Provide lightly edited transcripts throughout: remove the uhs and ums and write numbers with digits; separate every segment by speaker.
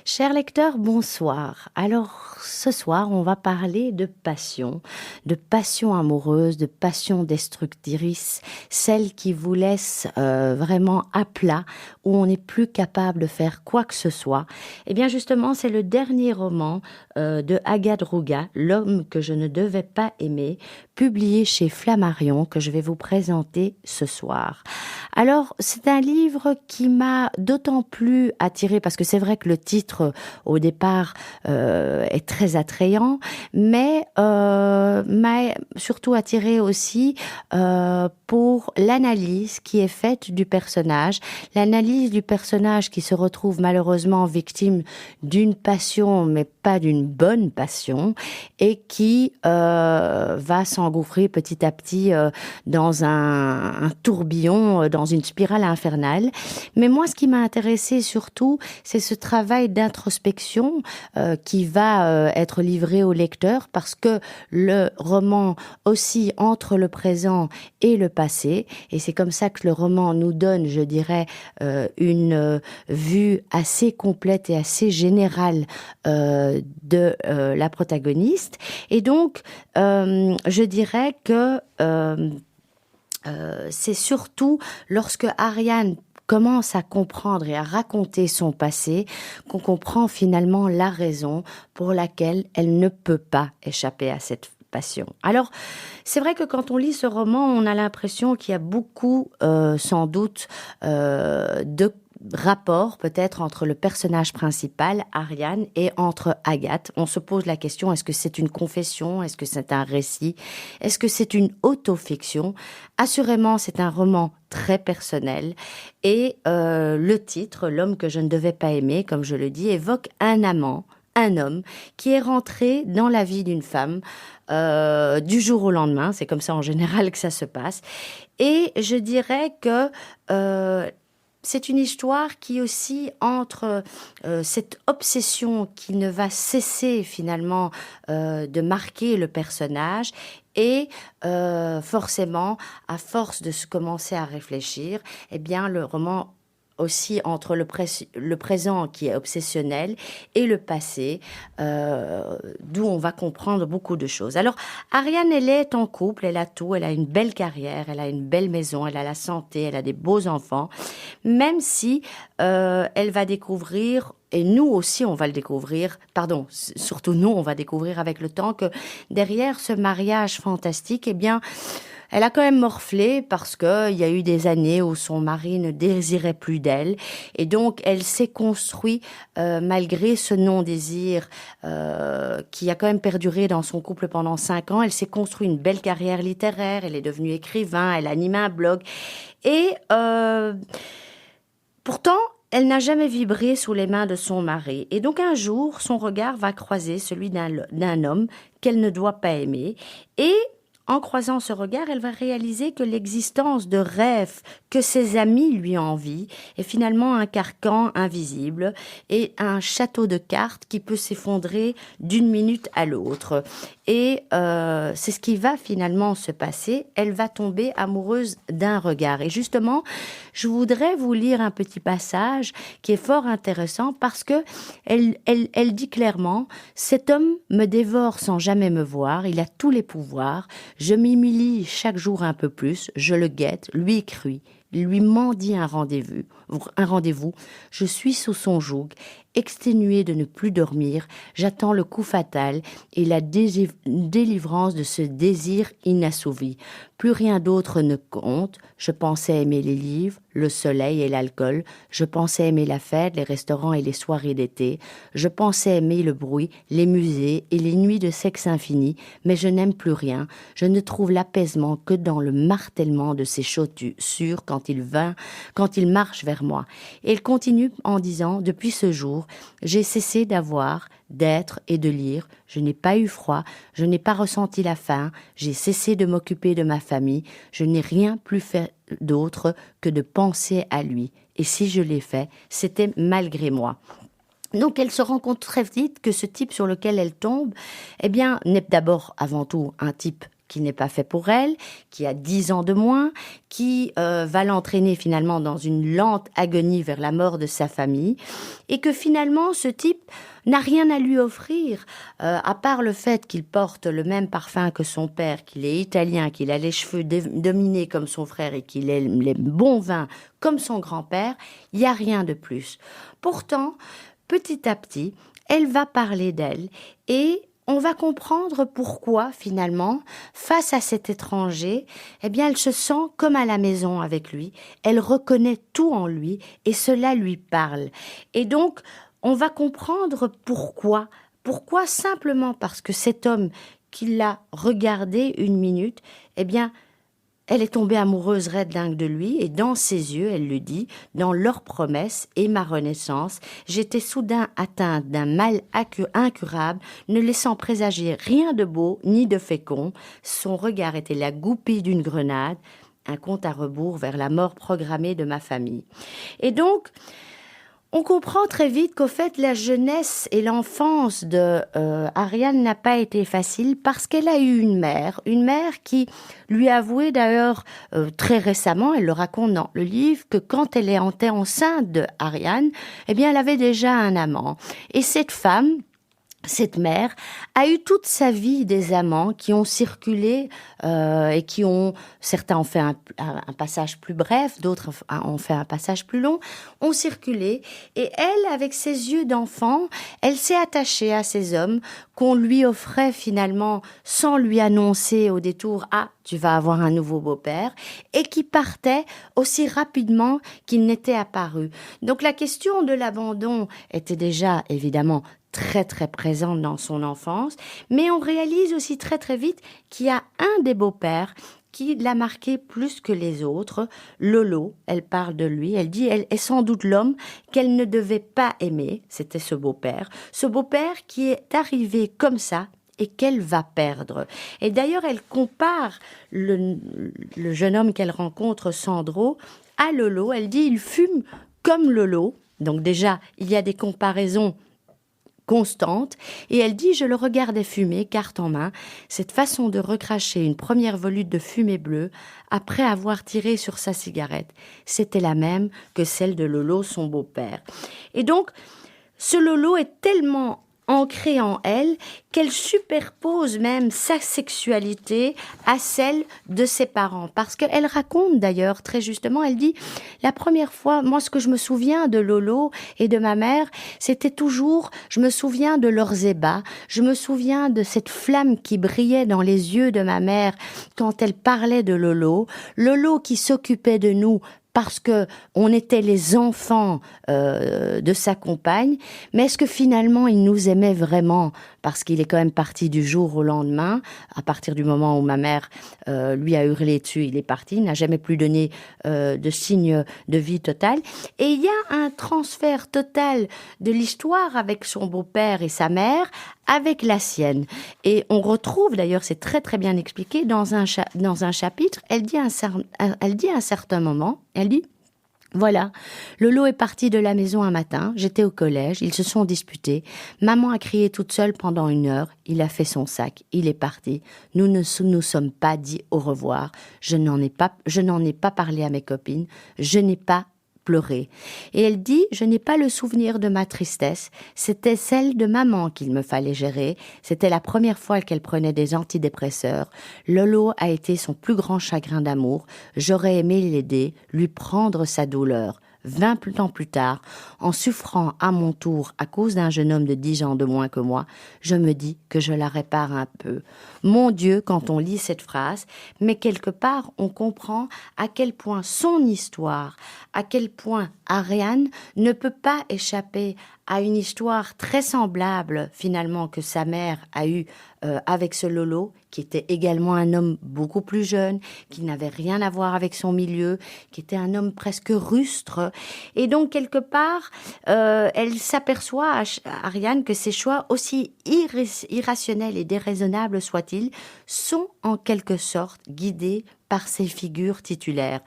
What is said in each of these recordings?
Speaker 1: Chers lecteurs, bonsoir. Alors, ce soir, on va parler de passion amoureuse, de passion destructrice, celle qui vous laisse vraiment à plat, où on n'est plus capable de faire quoi que ce soit. Eh bien, justement, c'est le dernier roman de Agathe Rougat, L'homme que je ne devais pas aimer, publié chez Flammarion, que je vais vous présenter ce soir. Alors, c'est un livre qui m'a d'autant plus attirée, parce que c'est vrai que le titre, au départ, est très attrayant, mais m'a surtout attirée aussi pour l'analyse qui est faite du personnage, l'analyse du personnage qui se retrouve malheureusement victime d'une passion, mais pas d'une bonne passion, et qui va s'engouffrer petit à petit dans un tourbillon, dans une spirale infernale. Mais moi, ce qui m'a intéressée surtout, c'est ce travail d'introspection qui va être livré au lecteur, parce que le roman oscille entre le présent et le passé, et c'est comme ça que le roman nous donne, je dirais, une vue assez complète et assez générale de la protagoniste. Et donc, je dirais que c'est surtout lorsque Ariane commence à comprendre et à raconter son passé qu'on comprend finalement la raison pour laquelle elle ne peut pas échapper à cette passion. Alors, c'est vrai que quand on lit ce roman, on a l'impression qu'il y a beaucoup, sans doute, de rapport peut-être entre le personnage principal, Ariane, et entre Agathe. On se pose la question, est-ce que c'est une confession? Est-ce que c'est un récit? Est-ce que c'est une autofiction? Assurément, c'est un roman très personnel. Et le titre, L'homme que je ne devais pas aimer, comme je le dis, évoque un amant, un homme qui est rentré dans la vie d'une femme du jour au lendemain. C'est comme ça en général que ça se passe. Et je dirais que c'est une histoire qui aussi entre cette obsession qui ne va cesser finalement de marquer le personnage, et forcément, à force de se commencer à réfléchir, eh bien le roman aussi entre le présent qui est obsessionnel et le passé, d'où on va comprendre beaucoup de choses. Alors, Ariane, elle est en couple, elle a tout, elle a une belle carrière, elle a une belle maison, elle a la santé, elle a des beaux enfants, même si elle va découvrir, et nous aussi on va le découvrir, pardon, surtout nous on va découvrir avec le temps, que derrière ce mariage fantastique, eh bien, elle a quand même morflé, parce que il y a eu des années où son mari ne désirait plus d'elle, et donc elle s'est construit malgré ce non-désir qui a quand même perduré dans son couple pendant 5 ans. Elle s'est construit une belle carrière littéraire, elle est devenue écrivain, elle anime un blog, et pourtant, elle n'a jamais vibré sous les mains de son mari. Et donc un jour, son regard va croiser celui d'un homme qu'elle ne doit pas aimer, et en croisant ce regard, elle va réaliser que l'existence de rêves que ses amis lui envient est finalement un carcan invisible et un château de cartes qui peut s'effondrer d'une minute à l'autre. Et c'est ce qui va finalement se passer. Elle va tomber amoureuse d'un regard. Et justement, je voudrais vous lire un petit passage qui est fort intéressant, parce que elle dit clairement: cet homme me dévore sans jamais me voir, il a tous les pouvoirs, je m'humilie chaque jour un peu plus, je le guette, lui écris, lui mendie un rendez-vous, je suis sous son joug, exténuée de ne plus dormir, j'attends le coup fatal et la délivrance de ce désir inassouvi. Plus rien d'autre ne compte, je pensais aimer les livres, le soleil et l'alcool, je pensais aimer la fête, les restaurants et les soirées d'été, je pensais aimer le bruit, les musées et les nuits de sexe infini, mais je n'aime plus rien, je ne trouve l'apaisement que dans le martèlement de ses chaussures quand il marche vers moi. Et il continue en disant: depuis ce jour, j'ai cessé d'avoir, d'être et de lire, je n'ai pas eu froid, je n'ai pas ressenti la faim, j'ai cessé de m'occuper de ma famille, je n'ai rien plus fait d'autre que de penser à lui. Et si je l'ai fait, c'était malgré moi. Donc elle se rend compte très vite que ce type sur lequel elle tombe, eh bien, n'est d'abord avant tout un type qui n'est pas fait pour elle, qui a 10 ans de moins, qui va l'entraîner finalement dans une lente agonie vers la mort de sa famille, et que finalement ce type n'a rien à lui offrir, à part le fait qu'il porte le même parfum que son père, qu'il est italien, qu'il a les cheveux dominés comme son frère et qu'il aime les bons vins comme son grand-père. Il n'y a rien de plus. Pourtant, petit à petit, elle va parler d'elle et on va comprendre pourquoi, finalement, face à cet étranger, eh bien, elle se sent comme à la maison avec lui. Elle reconnaît tout en lui et cela lui parle. Et donc, on va comprendre pourquoi. Pourquoi? Simplement parce que cet homme qui l'a regardé une minute, eh bien, elle est tombée amoureuse raide dingue de lui et dans ses yeux, elle lui dit, dans leur promesse et ma renaissance, j'étais soudain atteinte d'un mal incurable, ne laissant présager rien de beau ni de fécond. Son regard était la goupille d'une grenade, un compte à rebours vers la mort programmée de ma famille. Et donc, on comprend très vite qu'au fait, la jeunesse et l'enfance de Ariane n'a pas été facile parce qu'elle a eu une mère qui lui a avoué d'ailleurs très récemment, elle le raconte dans le livre, que quand elle était enceinte de Ariane, eh bien, elle avait déjà un amant. Et cette mère a eu toute sa vie des amants qui ont circulé et qui ont, certains ont fait un passage plus bref, d'autres ont fait un passage plus long, ont circulé. Et elle, avec ses yeux d'enfant, elle s'est attachée à ces hommes qu'on lui offrait finalement sans lui annoncer au détour « Ah, tu vas avoir un nouveau beau-père » et qui partaient aussi rapidement qu'il n'était apparu. Donc la question de l'abandon était déjà évidemment très très présente dans son enfance, mais on réalise aussi très très vite qu'il y a un des beaux-pères qui l'a marqué plus que les autres, Lolo. Elle parle de lui, elle dit elle est sans doute l'homme qu'elle ne devait pas aimer, c'était ce beau-père qui est arrivé comme ça et qu'elle va perdre. Et d'ailleurs, elle compare le jeune homme qu'elle rencontre, Sandro, à Lolo. Elle dit il fume comme Lolo. Donc déjà, il y a des comparaisons constante, et elle dit « Je le regardais fumer, carte en main, cette façon de recracher une première volute de fumée bleue après avoir tiré sur sa cigarette, c'était la même que celle de Lolo, son beau-père. » Et donc, ce Lolo est tellement ancrée en elle qu'elle superpose même sa sexualité à celle de ses parents. Parce qu'elle raconte d'ailleurs très justement, elle dit la première fois, moi ce que je me souviens de Lolo et de ma mère, c'était toujours, je me souviens de leurs ébats, je me souviens de cette flamme qui brillait dans les yeux de ma mère quand elle parlait de Lolo, Lolo qui s'occupait de nous parce que on était les enfants de sa compagne, mais est-ce que finalement il nous aimait vraiment? Parce qu'il est quand même parti du jour au lendemain, à partir du moment où ma mère lui a hurlé dessus, il est parti, il n'a jamais plus donné de signe de vie totale. Et il y a un transfert total de l'histoire avec son beau-père et sa mère, avec la sienne. Et on retrouve, d'ailleurs, c'est très très bien expliqué, dans un chapitre, elle dit à un certain moment, elle dit « Voilà, Lolo est parti de la maison un matin, j'étais au collège, ils se sont disputés, maman a crié toute seule pendant 1 heure, il a fait son sac, il est parti, nous ne nous sommes pas dit au revoir, je n'en ai pas parlé à mes copines, je n'ai pas pleurer. Et elle dit, je n'ai pas le souvenir de ma tristesse, c'était celle de maman qu'il me fallait gérer, c'était la première fois qu'elle prenait des antidépresseurs, Lolo a été son plus grand chagrin d'amour, j'aurais aimé l'aider, lui prendre sa douleur. 20 ans plus tard, en souffrant à mon tour à cause d'un jeune homme de 10 ans de moins que moi, je me dis que je la répare un peu. Mon Dieu, quand on lit cette phrase, mais quelque part, on comprend à quel point son histoire, à quel point Ariane ne peut pas échapper à une histoire très semblable finalement que sa mère a eue avec ce Lolo, qui était également un homme beaucoup plus jeune, qui n'avait rien à voir avec son milieu, qui était un homme presque rustre. Et donc, quelque part, elle s'aperçoit, Ariane, que ses choix, aussi irrationnels et déraisonnables soient-ils, sont en quelque sorte guidés par ces figures tutélaires.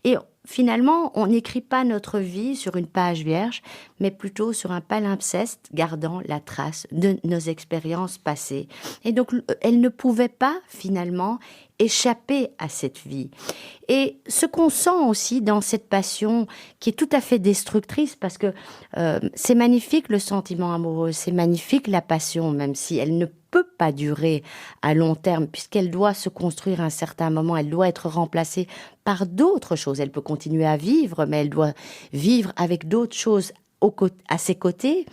Speaker 1: Et finalement, on n'écrit pas notre vie sur une page vierge, mais plutôt sur un palimpseste gardant la trace de nos expériences passées. Et donc, elle ne pouvait pas, finalement, échapper à cette vie. Et ce qu'on sent aussi dans cette passion, qui est tout à fait destructrice, parce que c'est magnifique le sentiment amoureux, c'est magnifique la passion, même si elle ne peut pas durer à long terme, puisqu'elle doit se construire à un certain moment, elle doit être remplacée par d'autres choses. Elle peut continuer à vivre, mais elle doit vivre avec d'autres choses à ses côtés.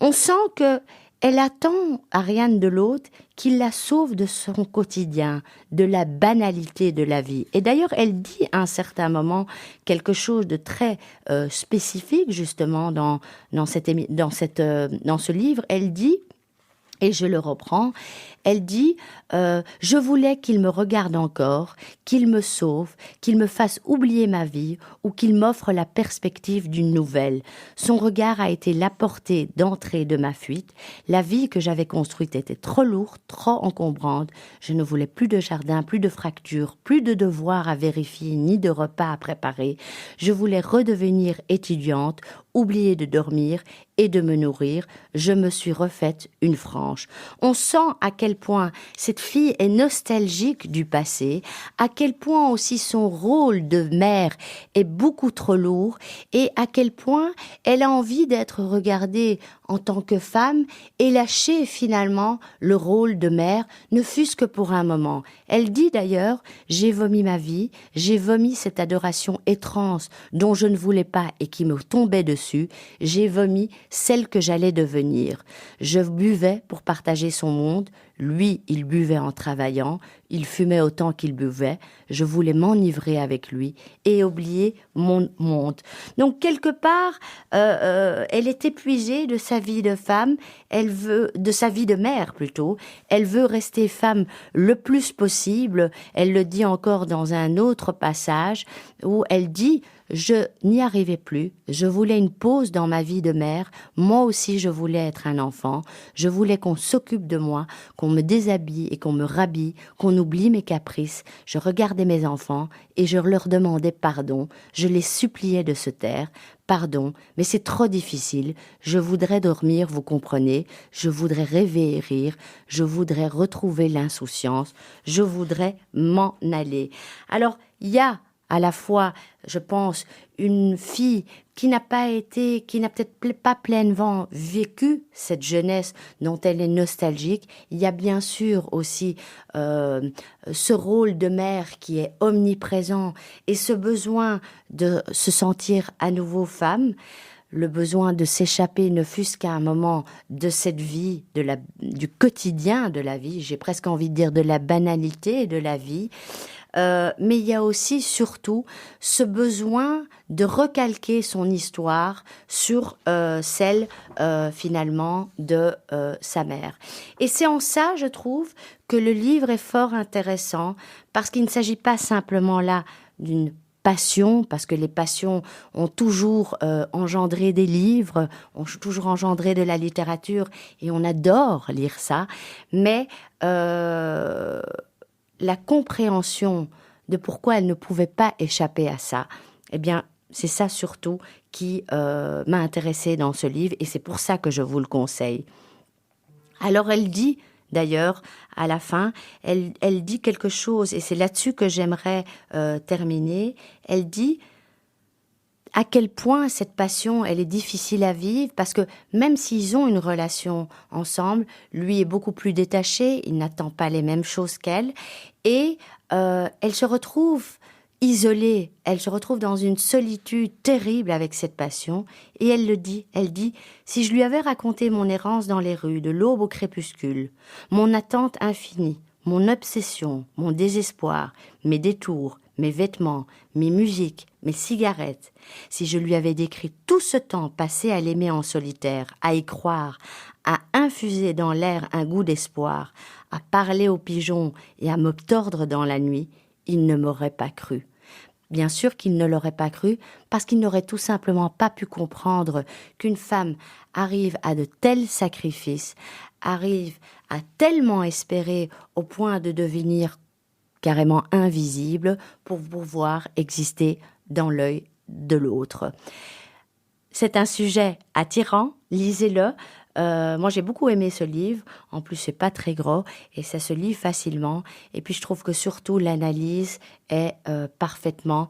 Speaker 1: On sent que elle attend, Ariane, de l'autre, qu'il la sauve de son quotidien, de la banalité de la vie. Et d'ailleurs, elle dit à un certain moment quelque chose de très spécifique, justement, dans ce livre. Elle dit, et je le reprends, elle dit je voulais qu'il me regarde encore, qu'il me sauve, qu'il me fasse oublier ma vie ou qu'il m'offre la perspective d'une nouvelle. Son regard a été la portée d'entrée de ma fuite. La vie que j'avais construite était trop lourde, trop encombrante. Je ne voulais plus de jardin, plus de fractures, plus de devoirs à vérifier, ni de repas à préparer. Je voulais redevenir étudiante, oublier de dormir et de me nourrir. Je me suis refaite une franche. On sent à quel point cette fille est nostalgique du passé, à quel point aussi son rôle de mère est beaucoup trop lourd et à quel point elle a envie d'être regardée en tant que femme et lâcher finalement le rôle de mère, ne fût-ce que pour un moment. Elle dit d'ailleurs « J'ai vomi ma vie, j'ai vomi cette adoration étrange dont je ne voulais pas et qui me tombait dessus, j'ai vomi celle que j'allais devenir. Je buvais pour partager son monde, lui, il buvait en travaillant, il fumait autant qu'il buvait, je voulais m'enivrer avec lui et oublier mon monde. » Donc, quelque part, elle est épuisée de sa vie de femme, de sa vie de mère plutôt, elle veut rester femme le plus possible, elle le dit encore dans un autre passage, où elle dit je n'y arrivais plus, je voulais une pause dans ma vie de mère, moi aussi je voulais être un enfant, je voulais qu'on s'occupe de moi, qu'on me déshabille et qu'on me rhabille, qu'on oublie mes caprices. Je regardais mes enfants et je leur demandais pardon, je les suppliais de se taire. Pardon, mais c'est trop difficile, je voudrais dormir, vous comprenez, je voudrais rêver et rire, je voudrais retrouver l'insouciance, je voudrais m'en aller. Alors, il y a à la fois, je pense, une fille qui n'a peut-être pas pleinement vécu cette jeunesse dont elle est nostalgique. Il y a bien sûr aussi ce rôle de mère qui est omniprésent et ce besoin de se sentir à nouveau femme, le besoin de s'échapper, ne fût-ce qu'à un moment de cette vie, du quotidien de la vie, j'ai presque envie de dire de la banalité de la vie. Mais il y a aussi, surtout, ce besoin de recalquer son histoire sur celle, finalement, de sa mère. Et c'est en ça, je trouve, que le livre est fort intéressant, parce qu'il ne s'agit pas simplement là d'une passion, parce que les passions ont toujours engendré des livres, ont toujours engendré de la littérature, et on adore lire ça, mais la compréhension de pourquoi elle ne pouvait pas échapper à ça, eh bien, c'est ça surtout qui m'a intéressée dans ce livre et c'est pour ça que je vous le conseille. Alors elle dit, d'ailleurs, à la fin, elle dit quelque chose et c'est là-dessus que j'aimerais terminer. Elle dit à quel point cette passion, elle est difficile à vivre, parce que même s'ils ont une relation ensemble, lui est beaucoup plus détaché, il n'attend pas les mêmes choses qu'elle, et elle se retrouve isolée, elle se retrouve dans une solitude terrible avec cette passion, et elle dit, si je lui avais raconté mon errance dans les rues, de l'aube au crépuscule, mon attente infinie, mon obsession, mon désespoir, mes détours, mes vêtements, mes musiques, mes cigarettes, si je lui avais décrit tout ce temps passé à l'aimer en solitaire, à y croire, à infuser dans l'air un goût d'espoir, à parler aux pigeons et à me tordre dans la nuit, il ne m'aurait pas cru. Bien sûr qu'il ne l'aurait pas cru, parce qu'il n'aurait tout simplement pas pu comprendre qu'une femme arrive à de tels sacrifices, arrive à tellement espérer au point de devenir carrément invisible pour pouvoir exister dans l'œil de l'autre. C'est un sujet attirant, lisez-le. Moi, j'ai beaucoup aimé ce livre. En plus, c'est pas très gros et ça se lit facilement. Et puis, je trouve que surtout l'analyse est parfaitement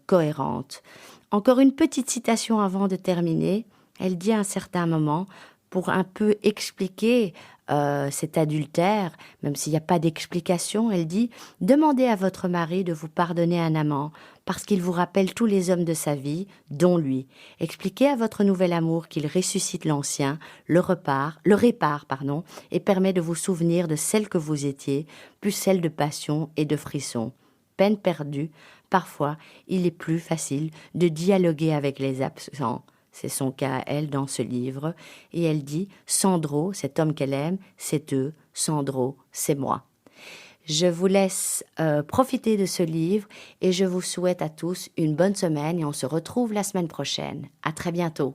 Speaker 1: cohérente. Encore une petite citation avant de terminer. Elle dit à un certain moment, pour un peu expliquer cet adultère, même s'il n'y a pas d'explication, elle dit « Demandez à votre mari de vous pardonner un amant, parce qu'il vous rappelle tous les hommes de sa vie, dont lui. Expliquez à votre nouvel amour qu'il ressuscite l'ancien, le répare, et permet de vous souvenir de celle que vous étiez, plus celle de passion et de frisson. Peine perdue, parfois il est plus facile de dialoguer avec les absents. » C'est son cas à elle dans ce livre. Et elle dit « Sandro, cet homme qu'elle aime, c'est eux. Sandro, c'est moi. » Je vous laisse profiter de ce livre et je vous souhaite à tous une bonne semaine et on se retrouve la semaine prochaine. À très bientôt.